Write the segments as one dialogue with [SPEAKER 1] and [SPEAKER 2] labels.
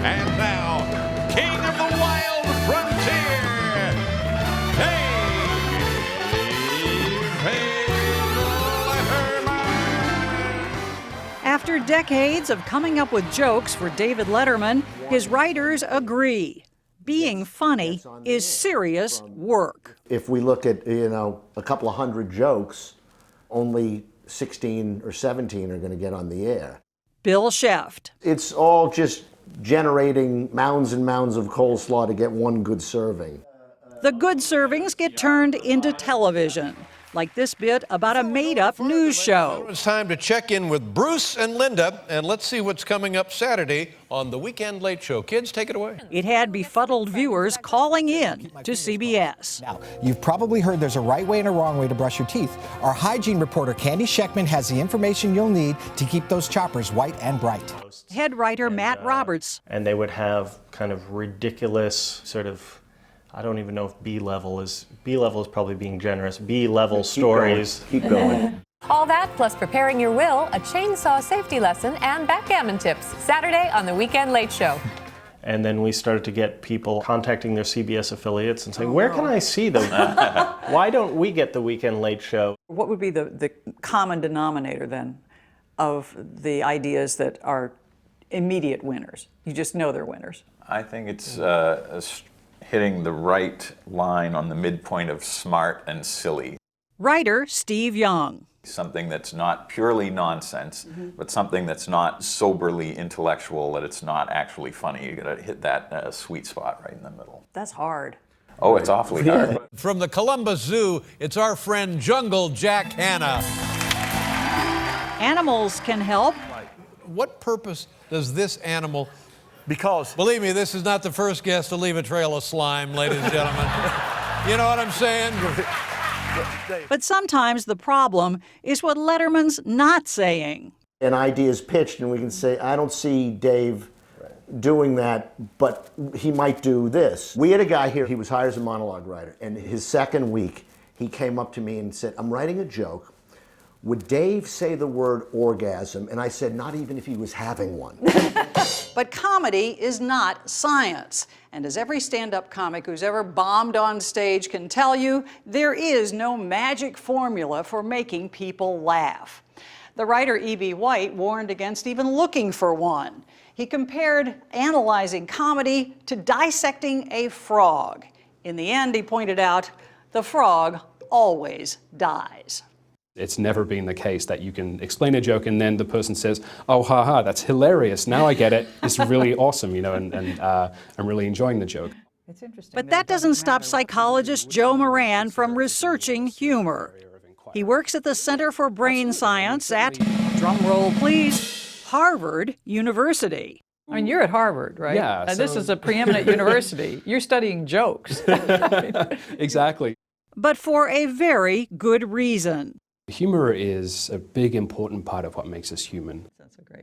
[SPEAKER 1] And now, King of the Wild Frontier, David Letterman.
[SPEAKER 2] After decades of coming up with jokes for David Letterman, his writers agree. Being funny is serious work.
[SPEAKER 3] If we look at, a couple of hundred jokes, only 16 or 17 are going to get on the air.
[SPEAKER 2] Bill Sheft.
[SPEAKER 3] It's all just generating mounds and mounds of coleslaw to get one good serving.
[SPEAKER 2] The good servings get turned into television, like this bit about a made-up news show.
[SPEAKER 1] It's time to check in with Bruce and Linda, and let's see what's coming up Saturday on the Weekend Late Show. Kids, take it away.
[SPEAKER 2] It had befuddled viewers calling in to CBS.
[SPEAKER 4] Now, you've probably heard there's a right way and a wrong way to brush your teeth. Our hygiene reporter, Candy Sheckman, has the information you'll need to keep those choppers white and bright.
[SPEAKER 2] Head writer Matt Roberts.
[SPEAKER 5] And they would have kind of ridiculous sort of, I don't even know if B-level is probably being generous, B-level stories.
[SPEAKER 3] Keep going.
[SPEAKER 6] All that plus preparing your will, a chainsaw safety lesson, and backgammon tips. Saturday on the Weekend Late Show.
[SPEAKER 5] And then we started to get people contacting their CBS affiliates and saying, where can I see them? Why don't we get the Weekend Late Show?
[SPEAKER 2] What would be the common denominator then of the ideas that are immediate winners? You just know they're winners.
[SPEAKER 7] I think it's hitting the right line on the midpoint of smart and silly.
[SPEAKER 2] Writer Steve Young.
[SPEAKER 7] Something that's not purely nonsense, but something that's not soberly intellectual, that it's not actually funny. You gotta hit that sweet spot right in the middle.
[SPEAKER 2] That's hard.
[SPEAKER 7] Oh, it's awfully hard.
[SPEAKER 1] From the Columbus Zoo, it's our friend Jungle Jack Hanna.
[SPEAKER 2] Animals can help.
[SPEAKER 1] What purpose does this animal?
[SPEAKER 8] Because,
[SPEAKER 1] Believe me, this is not the first guest to leave a trail of slime, ladies and gentlemen. You know what I'm saying?
[SPEAKER 2] But sometimes the problem is what Letterman's not saying.
[SPEAKER 3] An idea is pitched and we can say, I don't see Dave doing that, but he might do this. We had a guy here, he was hired as a monologue writer, and his second week, he came up to me and said, I'm writing a joke. Would Dave say the word orgasm? And I said, not even if he was having one.
[SPEAKER 2] But comedy is not science. And as every stand-up comic who's ever bombed on stage can tell you, there is no magic formula for making people laugh. The writer E.B. White warned against even looking for one. He compared analyzing comedy to dissecting a frog. In the end, he pointed out, the frog always dies.
[SPEAKER 9] It's never been the case that you can explain a joke and then the person says, oh, haha, that's hilarious. Now I get it. It's really awesome, and I'm really enjoying the joke.
[SPEAKER 2] It's interesting. But that doesn't stop psychologist Joe Moran from researching humor. He works at the Center for Brain Science at, drumroll please, Harvard University. I mean, you're at Harvard, right?
[SPEAKER 9] Yeah.
[SPEAKER 2] And this is a preeminent university. You're studying jokes.
[SPEAKER 9] Exactly.
[SPEAKER 2] But for a very good reason.
[SPEAKER 9] Humor is a big, important part of what makes us human.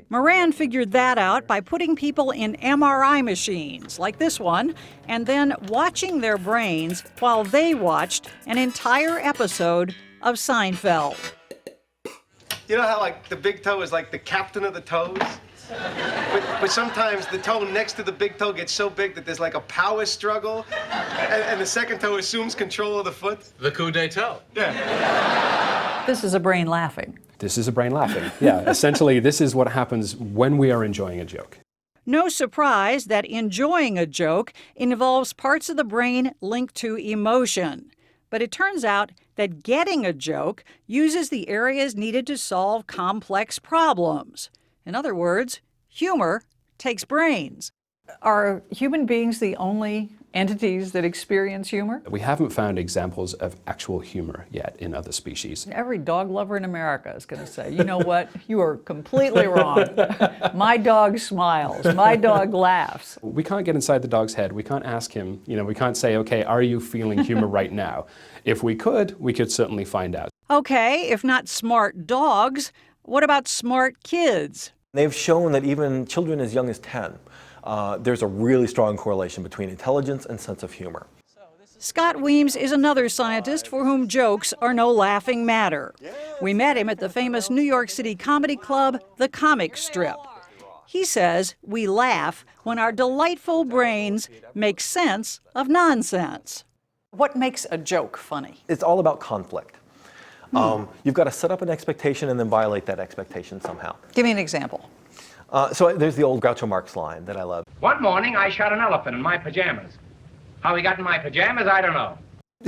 [SPEAKER 2] Moran figured that out by putting people in MRI machines, like this one, and then watching their brains while they watched an entire episode of Seinfeld.
[SPEAKER 8] you know how like the big toe is like the captain of the toes? But sometimes the toe next to the big toe gets so big that there's like a power struggle, and the second toe assumes control of the foot.
[SPEAKER 10] The coup d'etat.
[SPEAKER 8] Yeah.
[SPEAKER 2] This is a brain laughing.
[SPEAKER 9] This is a brain laughing. Yeah, essentially, this is what happens when we are enjoying a joke.
[SPEAKER 2] No surprise that enjoying a joke involves parts of the brain linked to emotion. But it turns out that getting a joke uses the areas needed to solve complex problems. In other words, humor takes brains. Are human beings the only entities that experience humor?
[SPEAKER 9] We haven't found examples of actual humor yet in other species.
[SPEAKER 2] Every dog lover in America is going to say, you know what, you are completely wrong. My dog smiles, my dog laughs.
[SPEAKER 9] We can't get inside the dog's head. We can't ask him, we can't say, okay, are you feeling humor right now? If we could certainly find out.
[SPEAKER 2] Okay, if not smart dogs, what about smart kids?
[SPEAKER 11] They've shown that even children as young as 10, there's a really strong correlation between intelligence and sense of humor.
[SPEAKER 2] Scott Weems is another scientist for whom jokes are no laughing matter. We met him at the famous New York City comedy club, The Comic Strip. He says we laugh when our delightful brains make sense of nonsense. What makes a joke funny?
[SPEAKER 11] It's all about conflict. You've got to set up an expectation and then violate that expectation somehow.
[SPEAKER 2] Give me an example.
[SPEAKER 11] So there's the old Groucho Marx line that I love.
[SPEAKER 10] One morning, I shot an elephant in my pajamas. How he got in my pajamas, I don't know.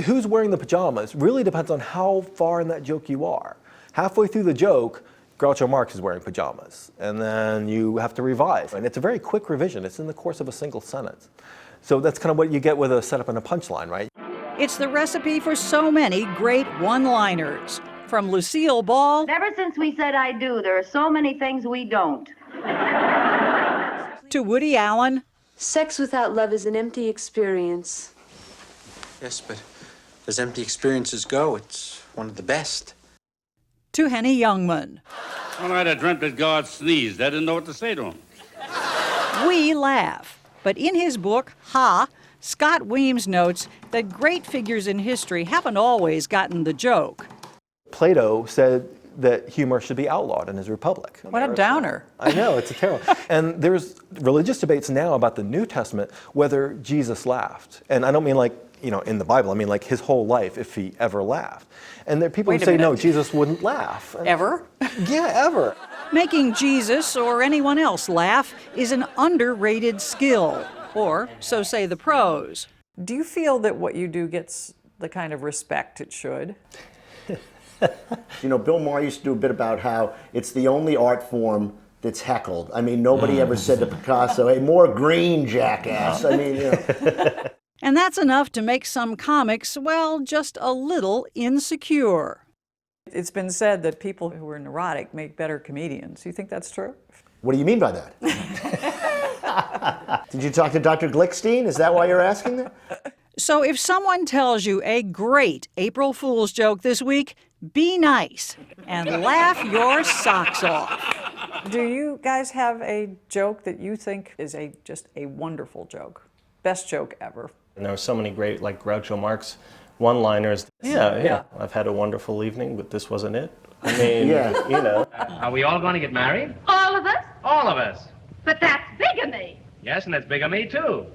[SPEAKER 11] Who's wearing the pajamas really depends on how far in that joke you are. Halfway through the joke, Groucho Marx is wearing pajamas, and then you have to revise. And it's a very quick revision. It's in the course of a single sentence. So that's kind of what you get with a setup and a punchline, right?
[SPEAKER 2] It's the recipe for so many great one-liners. From Lucille Ball
[SPEAKER 12] Ever since we said I do, there are so many things we don't.
[SPEAKER 2] to Woody Allen.
[SPEAKER 13] Sex without love is an empty experience.
[SPEAKER 14] Yes, but as empty experiences go, it's one of the best.
[SPEAKER 2] To Henny Youngman.
[SPEAKER 15] One night I dreamt that God sneezed. I didn't know what to say to him.
[SPEAKER 2] We laugh. But in his book, Ha, Scott Weems notes that great figures in history haven't always gotten the joke.
[SPEAKER 11] Plato said that humor should be outlawed in his Republic.
[SPEAKER 2] What a downer.
[SPEAKER 11] I know, it's a terrible. And there's religious debates now about the New Testament, whether Jesus laughed. And I don't mean like, in the Bible, I mean like his whole life, if he ever laughed. And there are people who say, no, Jesus wouldn't laugh.
[SPEAKER 2] Ever?
[SPEAKER 11] Yeah, ever.
[SPEAKER 2] Making Jesus or anyone else laugh is an underrated skill, or so say the pros.
[SPEAKER 16] Do you feel that what you do gets the kind of respect it should?
[SPEAKER 3] Bill Maher used to do a bit about how it's the only art form that's heckled. I mean, nobody ever said to Picasso, hey, more green, jackass. I mean,
[SPEAKER 2] And that's enough to make some comics, well, just a little insecure.
[SPEAKER 16] It's been said that people who are neurotic make better comedians. You think that's true?
[SPEAKER 3] What do you mean by that? Did you talk to Dr. Glickstein? Is that why you're asking that?
[SPEAKER 2] So if someone tells you a great April Fool's joke this week, be nice and laugh your socks off.
[SPEAKER 16] Do you guys have a joke that you think is just a wonderful joke? Best joke ever?
[SPEAKER 5] And there are so many great, like Groucho Marx one-liners. Yeah. I've had a wonderful evening, but this wasn't it. I mean,
[SPEAKER 10] Are we all going to get married?
[SPEAKER 12] All of us?
[SPEAKER 10] All of us.
[SPEAKER 12] But that's bigamy.
[SPEAKER 10] Yes, and that's bigamy, too.